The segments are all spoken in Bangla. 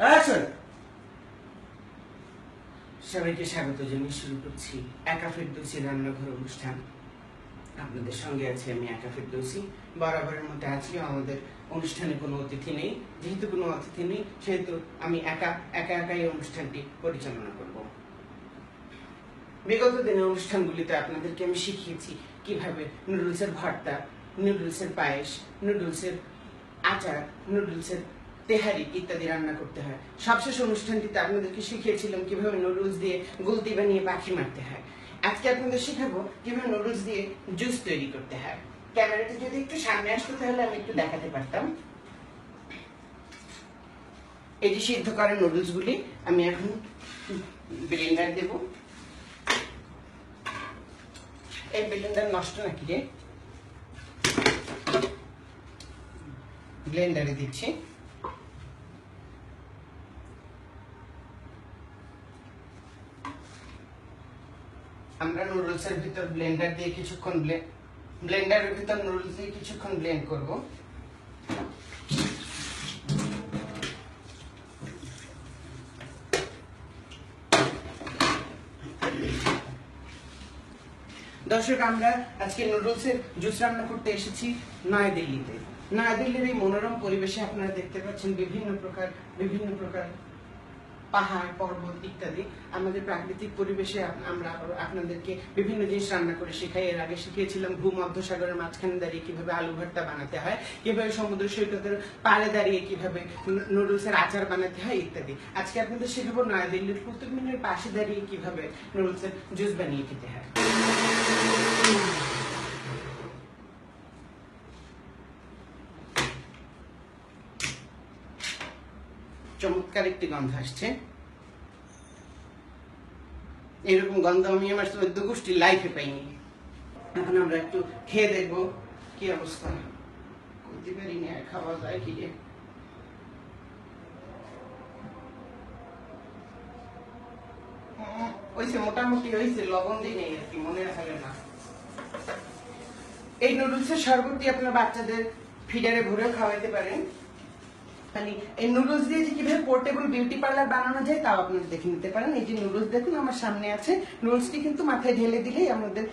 অ্যাকশন। সবাইকে স্বাগত জানিয়ে শুরু করছি একা ফেরদৌসী রান্নাঘর অনুষ্ঠান। আপনাদের সঙ্গে আছি আমি একা ফেরদৌসী। বরাবরের মতো আজকে আমাদের অনুষ্ঠানে কোনো অতিথি নেই। যেহেতু কোনো অতিথি নেই সেহেতু আমি একাই অনুষ্ঠানটি পরিচালনা করব। বিগত দিনের অনুষ্ঠানগুলিতে আপনাদেরকে আমি শিখিয়েছি কিভাবে নুডলসের ভর্তা, নুডলসের পায়েস, নুডলসের আচার, নুডলসের তেহারি ইত্যাদি রান্না করতে হয়। সবশেষ অনুষ্ঠানটিতে আপনাদেরকে শিখিয়েছিলাম কিভাবে নুডলস দিয়ে গুলতি বানিয়ে পাখি মারতে হয়। আজকে আপনাদের শেখাবো কিভাবে নুডলস দিয়ে জুস তৈরি করতে হয়। ক্যামেরাটা যদি একটু সামনে আসতো তাহলে আমি একটু দেখাতে পারতাম। এই যে সিদ্ধ করা নুডলস গুলি আমি এখন ব্লেন্ডার দেব। এই ব্লেন্ডার নষ্ট নাকি রে? ব্লেন্ডারে দিচ্ছি। আমরা নুডলসের ভিতর ব্লেন্ডার দিয়ে কিছুক্ষণ ব্লেন্ডারের ভিতর নুডলস দিয়ে কিছুক্ষণ ব্লেন্ড করব। দর্শক, আমরা আজকে নুডলসের জুস রান্না করতে এসেছি নয়াদিল্লিতে। নয়াদিল্লির এই মনোরম পরিবেশে আপনারা দেখতে পাচ্ছেন বিভিন্ন প্রকার পাহাড়, পর্বত ইত্যাদি। আমাদের প্রাকৃতিক পরিবেশে আমরা আপনাদেরকে বিভিন্ন জিনিস রান্না করে শেখাই। এর আগে শিখিয়েছিলাম ভূমধ্যসাগরের মাঝখানে দাঁড়িয়ে কিভাবে আলু ভর্তা বানাতে হয়, কিভাবে সমুদ্র সৈকতের পাড়ে দাঁড়িয়ে কিভাবে নুডলসের আচার বানাতে হয় ইত্যাদি। আজকে আপনাদের শেখাবো নয়াদিল্লির কুতুব মিনারের পাশে দাঁড়িয়ে কিভাবে নুডলসের জুস বানিয়ে খেতে হয়। চমৎকার একটি গন্ধ আসছে। এরকম গন্ধ আমি আমার চোদ্দ গোষ্ঠীর লাইফে পাইনি। এখন আমরা একটু খেয়ে দেখবো কি অবস্থা। করতে পারি না, খাওয়া যায় কি রে? হয়েছে, মোটামুটি হয়েছে, লবণ দিয়ে নেই আর কি, মনে রাখবেন না। এই নুডলসের শরবতটি আপনার বাচ্চাদের ফিডারে ভরে খাওয়াইতে পারেন। এই নুডলস দিয়ে যে কিভাবে পোর্টেবল বিউটি পার্লার বানানো যায় তাও আপনারা দেখে নিতে পারেন। এই যে নুডলস দেখুন আমার সামনে আছে, নুডলসটি কিন্তু মাথায় ঢেলে দিলেই আমাদের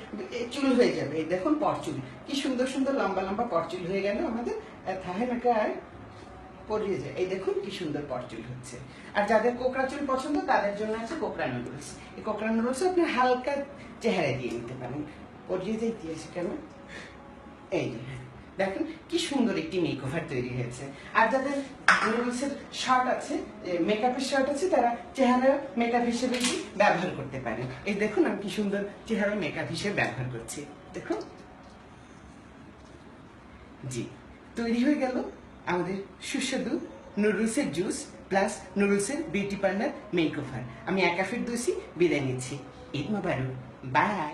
চুল হয়ে যাবে। এই দেখুন পরচুল, কি সুন্দর সুন্দর লম্বা লম্বা পরচুল হয়ে গেল আমাদের। থাহে নাকায় পরিয়ে যায়। এই দেখুন কি সুন্দর পরচুল হচ্ছে। আর যাদের কোকড়া চুল পছন্দ তাদের জন্য আছে কোকড়া নুডলস। এই কোকড়া নুডলস আপনি হালকা চেহারা দিয়ে নিতে পারেন। পরিয়ে যাইতে আছে কেন? এই যে দেখেন কি সুন্দর একটি মেকওভার তৈরি হয়েছে। আর যাদের নুডলসের শর্ট আছে, মেকআপের শর্ট আছে, তারা চেহারা মেকআপ হিসেবে ব্যবহার করতে পারেন। এই দেখুন আমি কি সুন্দর চেহারা মেকআপ হিসেবে ব্যবহার করছি। দেখুন, জি, তৈরি হয়ে গেল আমাদের সুস্বাদু নুডলসের জুস প্লাস নুডলসের বিউটি পার্লার মেকওভার। আমি একা ফেরদৌসী বিদায় নিচ্ছি। ঈদ মোবারক, বাই।